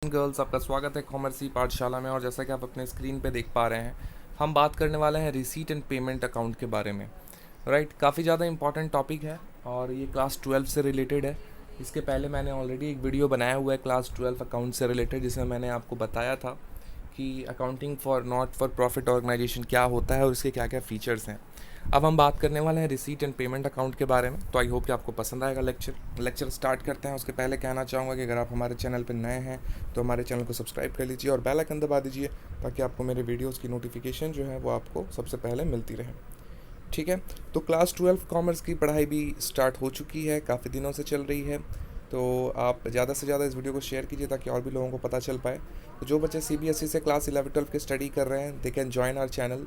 And girls, आपका स्वागत है कॉमर्स पाठशाला में। और जैसा कि आप अपने स्क्रीन पे देख पा रहे हैं, हम बात करने वाले हैं रिसीट एंड पेमेंट अकाउंट के बारे में। राइट, काफ़ी ज़्यादा इंपॉर्टेंट टॉपिक है और ये क्लास 12 से रिलेटेड है। इसके पहले मैंने ऑलरेडी एक वीडियो बनाया हुआ है क्लास 12 अकाउंट से रिलेटेड, जिसमें मैंने आपको बताया था कि accounting for not for profit organisation क्या होता है और उसके क्या क्या फ़ीचर्स हैं। अब हम बात करने वाले हैं रिसीट एंड पेमेंट अकाउंट के बारे में। तो आई होप कि आपको पसंद आएगा लेक्चर स्टार्ट करते हैं। उसके पहले कहना चाहूँगा कि अगर आप हमारे चैनल पर नए हैं तो हमारे चैनल को सब्सक्राइब कर लीजिए और बेल आइकन दबा दीजिए, ताकि आपको मेरे वीडियोज़ की नोटिफिकेशन जो है वो आपको सबसे पहले मिलती रहे। ठीक है, तो क्लास 12 कॉमर्स की पढ़ाई भी स्टार्ट हो चुकी है, काफ़ी दिनों से चल रही है। तो आप ज़्यादा से ज़्यादा इस वीडियो को शेयर कीजिए ताकि और भी लोगों को पता चल पाए। तो जो बच्चे CBSE से क्लास 11-12 की स्टडी कर रहे हैं, they can join our channel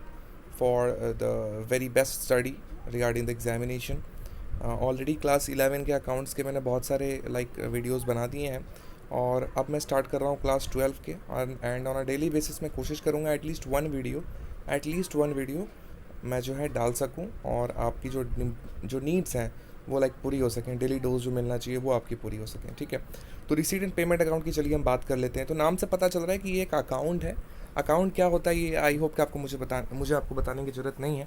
for the very best study regarding the examination. Already class 11 के अकाउंट्स के मैंने बहुत सारे वीडियोज़ बना दिए हैं और अब मैं स्टार्ट कर रहा हूँ क्लास 12 के। And on a daily basis मैं कोशिश करूँगा एटलीस्ट वन वीडियो मैं जो है डाल सकूं और आपकी जो नीड्स हैं वो पूरी हो सकें, डेली डोज जो मिलना चाहिए वो आपकी पूरी हो सकें। ठीक है, तो रिसीट एंड पेमेंट अकाउंट की चलिए हम बात कर लेते हैं। तो नाम से पता चल रहा है कि ये एक अकाउंट है। अकाउंट क्या होता है ये आई होप कि आपको मुझे आपको बताने की ज़रूरत नहीं है।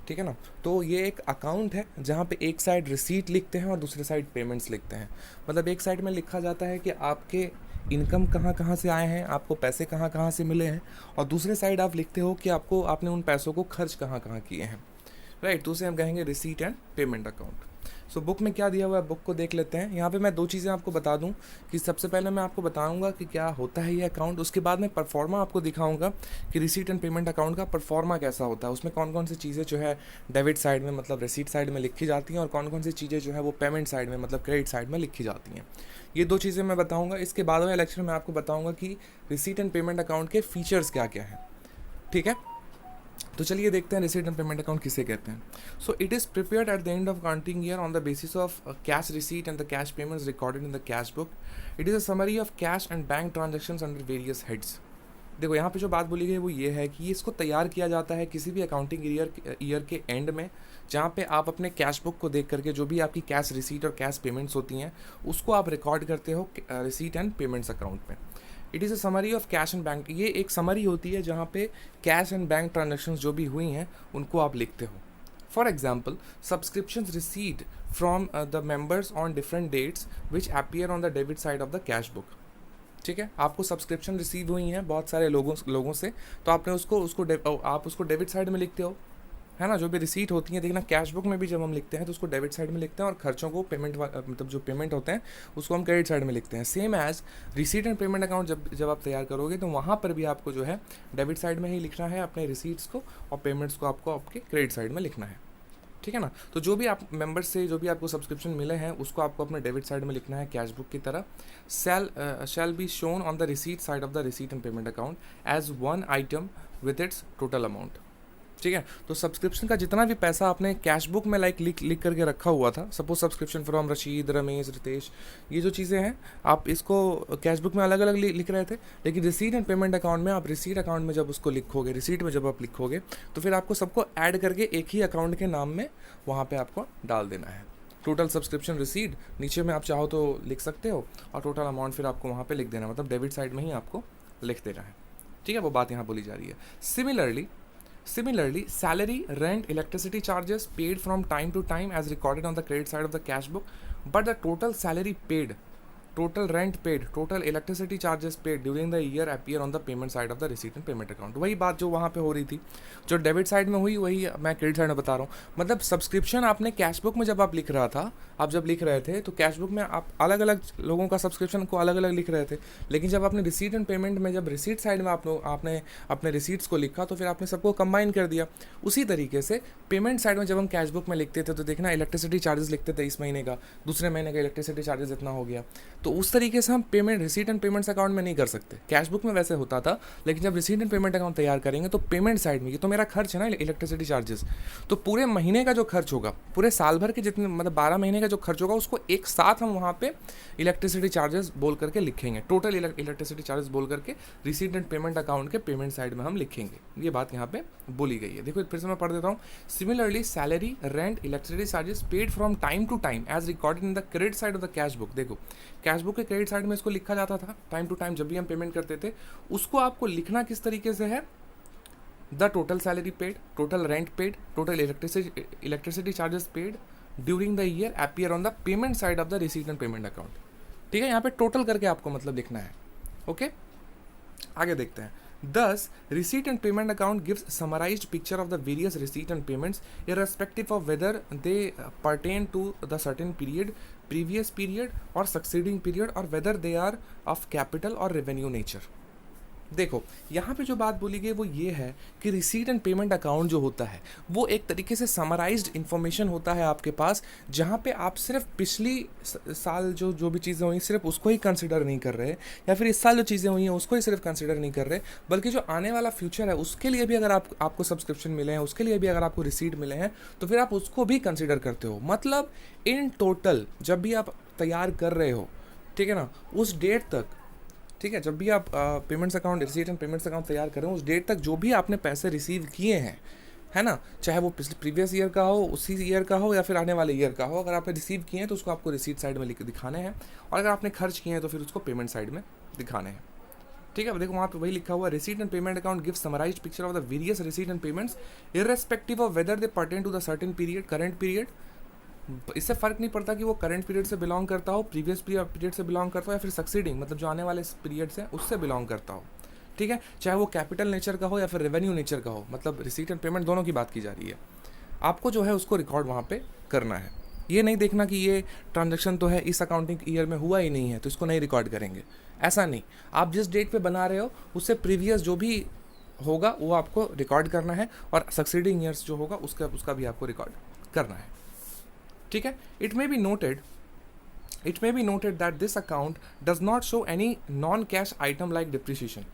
ठीक है ना। तो ये एक अकाउंट है जहाँ पे एक साइड रिसीट लिखते हैं और दूसरे साइड पेमेंट्स लिखते हैं। मतलब एक साइड में लिखा जाता है कि आपके इनकम कहाँ कहाँ से आए हैं, आपको पैसे कहाँ कहाँ से मिले हैं, और दूसरे साइड आप लिखते हो कि आपने उन पैसों को खर्च कहाँ कहाँ किए हैं। राइट, तो उसे हम कहेंगे receipt and payment account. So book में क्या दिया हुआ है, बुक को देख लेते हैं। यहाँ पे मैं दो चीज़ें आपको बता दूँ कि सबसे पहले मैं आपको बताऊँगा कि क्या होता है ये अकाउंट। उसके बाद मैं परफॉर्मा आपको दिखाऊँगा कि रिसीट एंड पेमेंट अकाउंट का परफॉर्मा कैसा होता है, उसमें कौन कौन सी चीज़ें जो है डेबिट साइड में मतलब रिसीट साइड में लिखी जाती हैं और कौन कौन सी चीज़ें जो है वो पेमेंट साइड में मतलब क्रेडिट साइड में लिखी जाती हैं। ये दो चीज़ें मैं बताऊँगा। इसके बाद वाले लेक्चर में आपको बताऊँगा कि रिसीट एंड पेमेंट अकाउंट के फीचर्स क्या क्या हैं। ठीक है, तो चलिए देखते हैं रिसीट एंड पेमेंट अकाउंट किसे कहते हैं। So it is prepared at the end of accounting year on the basis of cash receipt and the cash payments recorded in the cash book. It is a summary of cash and bank transactions under various heads. देखो यहाँ पे जो बात बोली गई वो ये है कि इसको तैयार किया जाता है किसी भी अकाउंटिंग ईयर के एंड में, जहाँ पे आप अपने कैश बुक को देख करके जो भी आपकी कैश रिसीट और कैश पेमेंट्स होती हैं उसको आप रिकॉर्ड करते हो रिसीट एंड पेमेंट्स अकाउंट में। It is a summary of cash and bank. ये एक समरी होती है जहाँ पे कैश एंड बैंक ट्रांजेक्शन्स जो भी हुई हैं उनको आप लिखते हो। For example, subscriptions received from the members on different dates which appear on the debit side of the cash book. ठीक है, आपको सब्सक्रिप्शन रिसीव हुई हैं बहुत सारे लोगों से, तो आपने आप उसको डेबिट साइड में लिखते हो, है ना। जो भी रिसीट होती है, देखना कैश बुक में भी जब हम लिखते हैं तो उसको डेबिट साइड में लिखते हैं और खर्चों को मतलब जो पेमेंट होते हैं उसको हम क्रेडिट साइड में लिखते हैं। Same as receipt and payment account जब आप तैयार करोगे तो वहाँ पर भी आपको जो है डेबिट साइड में ही लिखना है अपने रिसीट्स को, और पेमेंट्स को आपको आपके क्रेडिट साइड में लिखना है। ठीक है ना। तो जो भी आप मेंबर्स से जो भी आपको सब्सक्रिप्शन मिले हैं उसको आपको अपने डेबिट साइड में लिखना है कैश बुक की तरह। Shall be shown on the receipt side of the receipt and payment account as one item with its total amount. ठीक है, तो सब्सक्रिप्शन का जितना भी पैसा आपने कैश बुक में लिख करके रखा हुआ था, suppose subscription from Rashid, Ramesh, Ritesh, ये जो चीज़ें हैं आप इसको कैश बुक में अलग अलग लिख रहे थे, लेकिन रिसीट एंड पेमेंट अकाउंट में आप रिसीट अकाउंट में जब उसको लिखोगे, रिसीट में जब आप लिखोगे तो फिर आपको सबको ऐड करके एक ही अकाउंट के नाम में वहाँ पर आपको डाल देना है। टोटल सब्सक्रिप्शन रिसीट नीचे में आप चाहो तो लिख सकते हो और टोटल अमाउंट फिर आपको वहाँ पर लिख देना, मतलब डेबिट साइड में ही आपको लिख देना है। ठीक है, वो बात यहाँ बोली जा रही है। Similarly, salary, rent, electricity charges paid from time to time as recorded on the credit side of the cash book, but the total salary paid, total rent paid, total electricity charges paid during the year appear on the payment side of the receipt and payment account। वही बात जो वहाँ पे हो रही थी, जो debit side में हुई वही मैं क्रेडिट साइड में बता रहा हूँ। मतलब सब्सक्रिप्शन आपने कैश बुक में जब आप लिख रहा था, आप जब लिख रहे थे तो कैश बुक में आप अलग अलग लोगों का सब्सक्रिप्शन को अलग अलग लिख रहे थे, लेकिन जब आपने रिसीट एंड पेमेंट में जब रिसीट साइड में आपने अपने रिसीट्स को लिखा तो फिर आपने सबको कंबाइन कर दिया। उसी तरीके से पेमेंट साइड में जब हम कैश बुक में लिखते थे तो देखना इलेक्ट्रिसिटी चार्जेस लिखते थे, इस महीने का, दूसरे महीने का इलेक्ट्रिसिटी चार्जेस इतना हो गया। तो उस तरीके से हम payment receipt and payments account में नहीं कर सकते। कैश बुक में वैसे होता था, लेकिन जब रिसीट एंड पेमेंट अकाउंट तैयार करेंगे तो पेमेंट साइड में, ये तो मेरा खर्च है ना इलेक्ट्रिसिटी चार्जेस, तो पूरे महीने का जो खर्च होगा, पूरे साल भर के जितने मतलब 12 महीने का जो खर्च होगा उसको एक साथ हम वहाँ पे इलेक्ट्रिसिटी चार्जेस बोल करके लिखेंगे, टोटल इलेक्ट्रिसिटी चार्जेस बोल करके रिसीट एंड पेमेंट अकाउंट के पेमेंट साइड में हम लिखेंगे। ये बात यहाँ पे बोली गई है। देखो फिर से मैं पढ़ देता हूँ। Similarly, salary, rent, electricity charges paid from time to time as recorded in the credit side of the cash book. देखो कैश कैश बुक के क्रेडिट साइड में इसको लिखा जाता था टाइम टू टाइम जब भी हम पेमेंट करते थे। उसको आपको लिखना किस तरीके से है, the total salary paid, total rent paid, total electricity charges paid during the year appear on the payment side of the receipt and payment account. ठीक है, यहाँ पे टोटल करके आपको मतलब लिखना है। ओके, आगे देखते हैं। Thus, receipt and payment account gives summarized picture of the various receipt and payments irrespective of whether they pertain to the certain period, previous period or succeeding period, or whether they are of capital or revenue nature. देखो यहाँ पे जो बात बोली गई वो ये है कि रिसीट एंड पेमेंट अकाउंट जो होता है वो एक तरीके से समराइज्ड इन्फॉर्मेशन होता है आपके पास, जहाँ पे आप सिर्फ पिछली साल जो भी चीज़ें हुई सिर्फ उसको ही कंसिडर नहीं कर रहे, या फिर इस साल जो चीज़ें हुई हैं उसको ही सिर्फ कंसिडर नहीं कर रहे, बल्कि जो आने वाला फ्यूचर है उसके लिए भी अगर आपको सब्सक्रिप्शन मिले हैं, उसके लिए भी अगर आपको रिसीट मिले हैं, तो फिर आप उसको भी कंसिडर करते हो। मतलब इन टोटल जब भी आप तैयार कर रहे हो, ठीक है ना, उस डेट तक, ठीक है, जब भी आप payments account, receipt and payments account तैयार करें, उस डेट तक जो भी आपने पैसे रिसीव किए हैं, है ना, चाहे वो प्रीवियस ईयर का हो, उसी ईयर का हो, या फिर आने वाले ईयर का हो, अगर आपने रिसीव किए हैं तो उसको आपको रिसीट साइड में दिखाने हैं, और अगर आपने खर्च किए हैं तो फिर उसको पेमेंट साइड में दिखाने हैं। ठीक है, देखो वहाँ पे वही लिखा हुआ, receipt and payment account give summarised picture of the various receipt and payments irrespective of whether they pertain to the certain period, current period. इससे फ़र्क नहीं पड़ता कि वो करंट पीरियड से बिलोंग करता हो, प्रीवियस पीरियड से बिलोंग करता हो, या फिर सक्सीडिंग मतलब जो आने वाले पीरियड से उससे बिलोंग करता हो। ठीक है, चाहे वो कैपिटल नेचर का हो या फिर रेवेन्यू नेचर का हो, मतलब रिसीट एंड पेमेंट दोनों की बात की जा रही है। आपको जो है उसको रिकॉर्ड वहाँ पे करना है। ये नहीं देखना कि ये ट्रांजैक्शन तो है इस अकाउंटिंग ईयर में हुआ ही नहीं है तो इसको नहीं रिकॉर्ड करेंगे, ऐसा नहीं। आप जिस डेट पे बना रहे हो उससे प्रीवियस जो भी होगा वो आपको रिकॉर्ड करना है, और सक्सीडिंग ईयर्स जो होगा उसका भी आपको रिकॉर्ड करना है। ठीक है, it may be noted that this account does not show any non cash item like depreciation.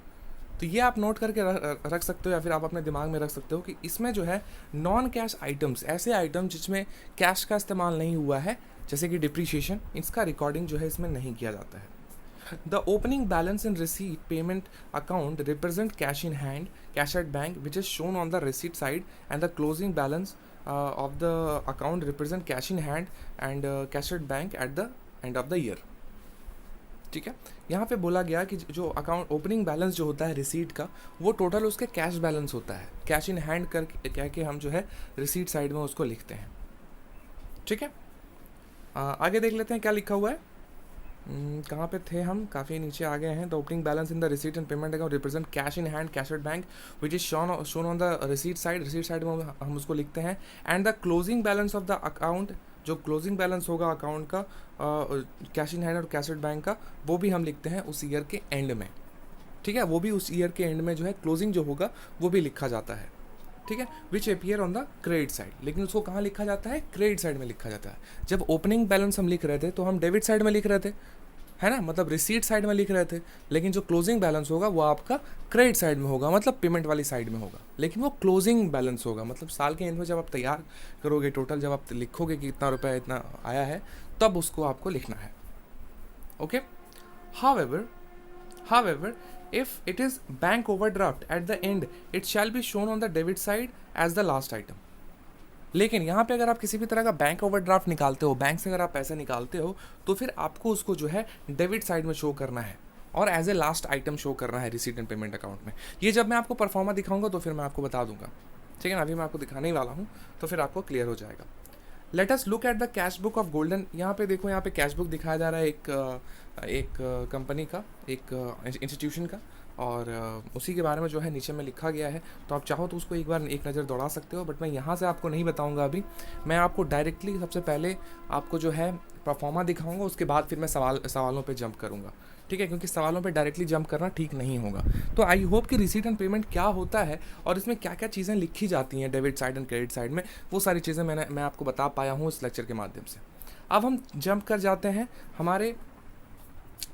तो ये आप नोट करके रख सकते हो, या फिर आप अपने दिमाग में रख सकते हो कि इसमें जो है नॉन कैश आइटम्स, ऐसे आइटम जिसमें कैश का इस्तेमाल नहीं हुआ है, जैसे कि डिप्रिसिएशन, इसका रिकॉर्डिंग जो है इसमें नहीं किया जाता है। The opening balance in receipt payment account represent cash in hand, cash at bank which is shown on the receipt side, and the closing balance of the account represent cash in hand and cash at bank at the end of the year। ठीक है, यहाँ पे बोला गया कि जो account opening balance जो होता है रिसीट का, वो टोटल उसके कैश बैलेंस होता है, कैश इन हैंड करके कह के हम जो है रिसीट साइड में उसको लिखते हैं। ठीक है, आगे देख लेते हैं क्या लिखा हुआ है। कहाँ पे थे हम, काफ़ी नीचे आ गए हैं। The opening balance in the receipt and payment account represent cash in hand, cash at bank which is shown on the receipt side में हम उसको लिखते हैं। And the closing balance of the account, जो क्लोजिंग बैलेंस होगा account का cash in hand और cash at bank का, वो भी हम लिखते हैं उस ईयर के एंड में। ठीक है, वो भी उस ईयर के एंड में जो है क्लोजिंग जो होगा वो भी लिखा जाता है। ठीक है, which appear on the credit side, लेकिन उसको कहाँ लिखा जाता है, क्रेडिट साइड में लिखा जाता है। जब ओपनिंग बैलेंस हम लिख रहे थे तो हम डेबिट साइड में लिख रहे थे, है ना, मतलब रिसीट साइड में लिख रहे थे, लेकिन जो क्लोजिंग बैलेंस होगा वो आपका क्रेडिट साइड में होगा, मतलब पेमेंट वाली साइड में होगा, लेकिन वो क्लोजिंग बैलेंस होगा, मतलब साल के एंड में जब आप तैयार करोगे टोटल, जब आप लिखोगे कि इतना रुपया इतना आया है, तब उसको आपको लिखना है। Okay, however if it is bank overdraft at the end it shall be shown on the debit side as the last item। लेकिन यहाँ पे अगर आप किसी भी तरह का बैंक ओवरड्राफ्ट निकालते हो, बैंक से अगर आप पैसे निकालते हो, तो फिर आपको उसको जो है डेबिट साइड में शो करना है और as a last item show करना है रिसीट एंड पेमेंट अकाउंट में। ये जब मैं आपको परफॉर्मा दिखाऊंगा तो फिर मैं आपको बता दूंगा। ठीक है ना, अभी मैं आपको दिखाने ही वाला हूँ तो फिर आपको क्लियर हो जाएगा। Let us look at the cash book of golden. यहाँ पे देखो, यहाँ पे कैश बुक दिखाया जा रहा है एक कंपनी का, एक इंस्टीट्यूशन का, और उसी के बारे में जो है नीचे में लिखा गया है। तो आप चाहो तो उसको एक बार एक नज़र दौड़ा सकते हो, बट मैं यहाँ से आपको नहीं बताऊँगा अभी। मैं आपको डायरेक्टली सबसे पहले आपको जो है परफॉर्मा दिखाऊँगा, उसके बाद फिर मैं सवालों पे जंप करूँगा। ठीक है, क्योंकि सवालों पे डायरेक्टली जंप करना ठीक नहीं होगा। तो आई होप कि रिसीट एंड पेमेंट क्या होता है और इसमें क्या क्या चीज़ें लिखी जाती हैं debit side and credit side में, वो सारी चीज़ें मैं आपको बता पाया हूँ इस लेक्चर के माध्यम से। अब हम जंप कर जाते हैं हमारे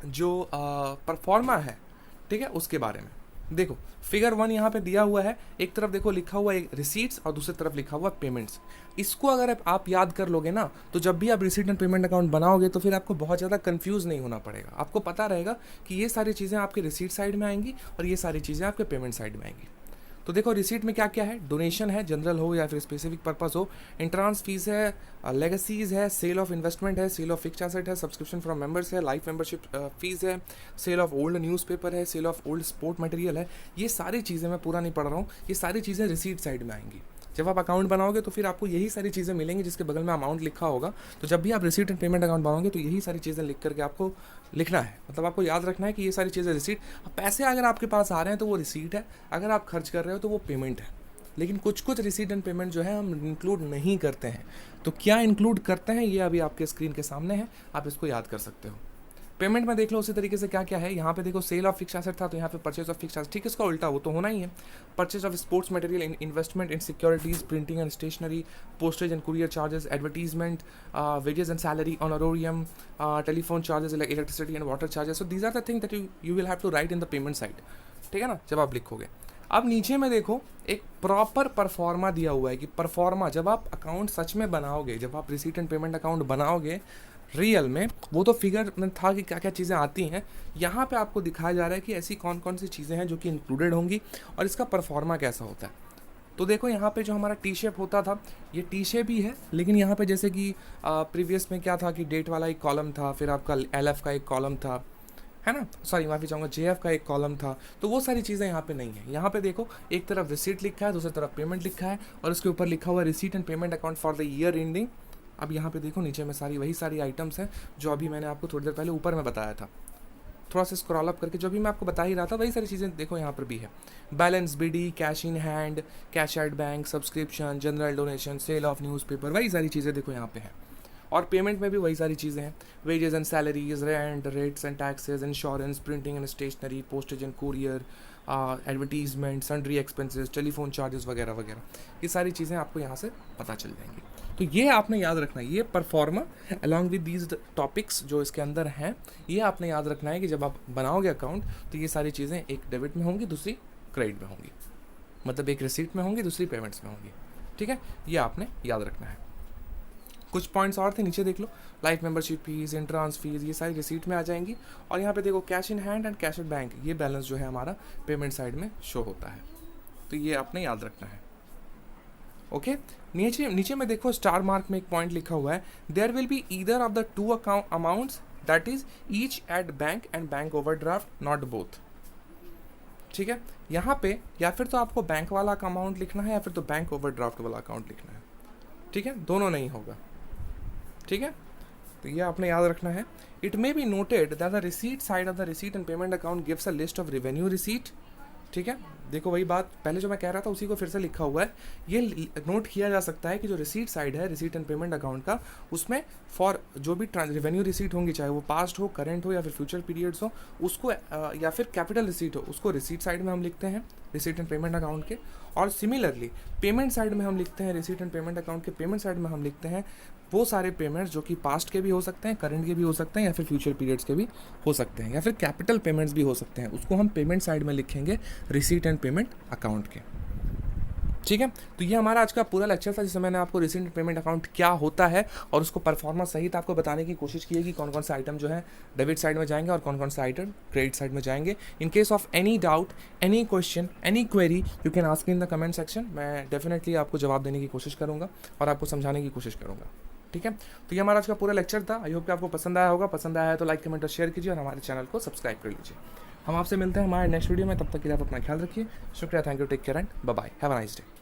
जो परफॉर्मा है, ठीक है, उसके बारे में। देखो फिगर 1 यहाँ पे दिया हुआ है, एक तरफ देखो लिखा हुआ है रिसीट्स और दूसरी तरफ लिखा हुआ पेमेंट्स। इसको अगर आप याद कर लोगे ना, तो जब भी आप रिसीट एंड पेमेंट अकाउंट बनाओगे तो फिर आपको बहुत ज़्यादा कंफ्यूज नहीं होना पड़ेगा। आपको पता रहेगा कि ये सारी चीज़ें आपके रिसीट साइड में आएंगी और ये सारी चीज़ें आपके पेमेंट साइड में आएंगी। तो देखो रिसीट में क्या क्या है, डोनेशन है, जनरल हो या फिर स्पेसिफिक पर्पस हो, एंट्रांस फीस है, लेगेसीज है, सेल ऑफ इन्वेस्टमेंट है, सेल ऑफ फिक्स्ड एसेट है, सब्सक्रिप्शन फ्रॉम मेंबर्स है, लाइफ मेंबरशिप फीस है, सेल ऑफ ओल्ड न्यूज़पेपर है, sale of old sport material है। ये सारी चीज़ें मैं पूरा नहीं पढ़ रहा हूँ, ये सारी चीज़ें रिसीट साइड में आएंगी। जब आप अकाउंट बनाओगे तो फिर आपको यही सारी चीज़ें मिलेंगी जिसके बगल में अमाउंट लिखा होगा। तो जब भी आप रिसीट एंड पेमेंट अकाउंट बनाओगे तो यही सारी चीज़ें लिख करके आपको लिखना है, मतलब आपको याद रखना है कि ये सारी चीज़ें रिसीट। पैसे अगर आपके पास आ रहे हैं तो वो रिसीट है, अगर आप खर्च कर रहे हो तो वो पेमेंट है। लेकिन कुछ कुछ रिसीट एंड पेमेंट जो है हम इंक्लूड नहीं करते हैं। तो क्या इंक्लूड करते हैं ये अभी आपके स्क्रीन के सामने है, आप इसको याद कर सकते हो। पेमेंट में देख लो उसी तरीके से क्या क्या है। यहाँ पे देखो सेल ऑफ फिक्स्ड एसेट था तो यहाँ पे परचेज ऑफ फिक्स्ड एसेट, ठीक है, इसका उल्टा वो तो होना ही है। Purchase of sports material, investment in securities, printing and stationery, postage and courier charges, advertisement, wages and salary, honorarium, telephone charges, electricity and water charges. So these are the thing that you will have to write in the payment side, ठीक है ना, जब आप लिखोगे। अब नीचे में देखो एक प्रॉपर परफॉर्मा दिया हुआ है कि परफॉर्मा जब आप अकाउंट सच में बनाओगे, जब आप रिसीट एंड पेमेंट अकाउंट बनाओगे रियल में, वो तो फिगर में था कि क्या क्या चीज़ें आती हैं, यहाँ पे आपको दिखाया जा रहा है कि ऐसी कौन कौन सी चीज़ें हैं जो कि इंक्लूडेड होंगी और इसका परफॉर्मा कैसा होता है। तो देखो यहाँ पे जो हमारा टी शेप होता था ये टी शेप ही है, लेकिन यहाँ पे जैसे कि प्रीवियस में क्या था कि डेट वाला एक कॉलम था, फिर आपका LF का एक कॉलम था, है ना, सॉरी माफ़ी चाहूँगा, JF का एक कॉलम था। तो वो सारी चीज़ें यहाँ पे नहीं है। यहाँ पे देखो एक तरफ रिसीट लिखा है, दूसरी तरफ पेमेंट लिखा है और उसके ऊपर लिखा हुआ है receipt and payment account for the year ending. अब यहाँ पे देखो नीचे में वही सारी आइटम्स हैं जो अभी मैंने आपको थोड़ी देर पहले ऊपर में बताया था। थोड़ा सा स्क्रॉल अप करके जो भी मैं आपको बता ही रहा था वही सारी चीज़ें देखो यहाँ पर भी है। Balance BD, cash in hand, cash at bank, subscription, general donation, sale of newspaper, वही सारी चीज़ें देखो यहाँ पे है। और पेमेंट में भी वही सारी चीज़ें हैं, wages and salaries, rent, rates and taxes, insurance, printing and stationery, postage and courier, advertisement, sundry expenses, telephone charges वगैरह वगैरह, ये सारी चीज़ें आपको यहाँ से पता चल जाएंगी। तो ये आपने याद रखना है, ये pro forma along with these topics जो इसके अंदर हैं, ये आपने याद रखना है कि जब आप बनाओगे अकाउंट तो ये सारी चीज़ें एक डेबिट में होंगी, दूसरी क्रेडिट में होंगी, मतलब एक रिसीट में होंगी, दूसरी पेमेंट्स में होंगी, ठीक है, ये आपने याद रखना है। कुछ पॉइंट्स और थे, नीचे देख लो, life membership fees, entrance fees, ये सारी रिसीट में आ जाएंगी। और यहाँ पे देखो cash in hand and cash at bank, ये बैलेंस जो है हमारा पेमेंट साइड में शो होता है, तो ये आपने याद रखना है। ओके, नीचे में देखो स्टार मार्क में एक पॉइंट लिखा हुआ है, there will be either of the two account amounts that is each at bank and bank overdraft, not both, ठीक है। यहाँ पे या फिर तो आपको बैंक वाला अमाउंट लिखना है या फिर तो बैंक ओवरड्राफ्ट वाला अकाउंट लिखना है, ठीक है, दोनों नहीं होगा, ठीक है। तो ये आपने याद रखना है। It may be noted that the receipt side of the receipt and payment account gives a list of revenue receipt, ठीक है। देखो वही बात पहले जो मैं कह रहा था उसी को फिर से लिखा हुआ है। ये नोट किया जा सकता है कि जो रिसीट साइड है रिसीट एंड पेमेंट अकाउंट का, उसमें फॉर जो भी रेवेन्यू रिसीट होंगी, चाहे वो पास्ट हो, करेंट हो या फिर फ्यूचर पीरियड्स हो, उसको या फिर कैपिटल रिसीट हो, उसको रिसीट साइड में हम लिखते हैं रिसीट एंड पेमेंट अकाउंट के। और सिमिलरली पेमेंट साइड में हम लिखते हैं, रिसीट एंड पेमेंट अकाउंट के पेमेंट साइड में हम लिखते हैं वो सारे पेमेंट्स जो कि पास्ट के भी हो सकते हैं, करंट के भी हो सकते हैं या फिर फ्यूचर पीरियड्स के भी हो सकते हैं, या फिर कैपिटल पेमेंट्स भी हो सकते हैं, उसको हम पेमेंट साइड में लिखेंगे रिसीट एंड पेमेंट अकाउंट के, ठीक है। तो ये हमारा आज का पूरा लेक्चर था जिसमें मैंने आपको रिसीट एंड पेमेंट अकाउंट क्या होता है और उसको परफॉर्मेंस सहित आपको बताने की कोशिश की है कि कौन कौन से आइटम जो है डेबिट साइड में जाएंगे और कौन कौन से आइटम क्रेडिट साइड में जाएंगे। In case of any doubt, any question, any query, you can ask in the comment section. मैं डेफिनेटली आपको जवाब देने की कोशिश करूँगा और आपको समझाने की कोशिश करूँगा, ठीक है। तो ये हमारा आज का पूरा लेक्चर था। आई होप कि आपको पसंद आया होगा। पसंद आया है तो लाइक, कमेंट और शेयर कीजिए और हमारे चैनल को सब्सक्राइब कर लीजिए। हम आपसे मिलते हैं हमारे नेक्स्ट वीडियो में, तब तक के लिए आप अपना ख्याल रखिए। शुक्रिया, thank you, take care and bye bye, have a nice day.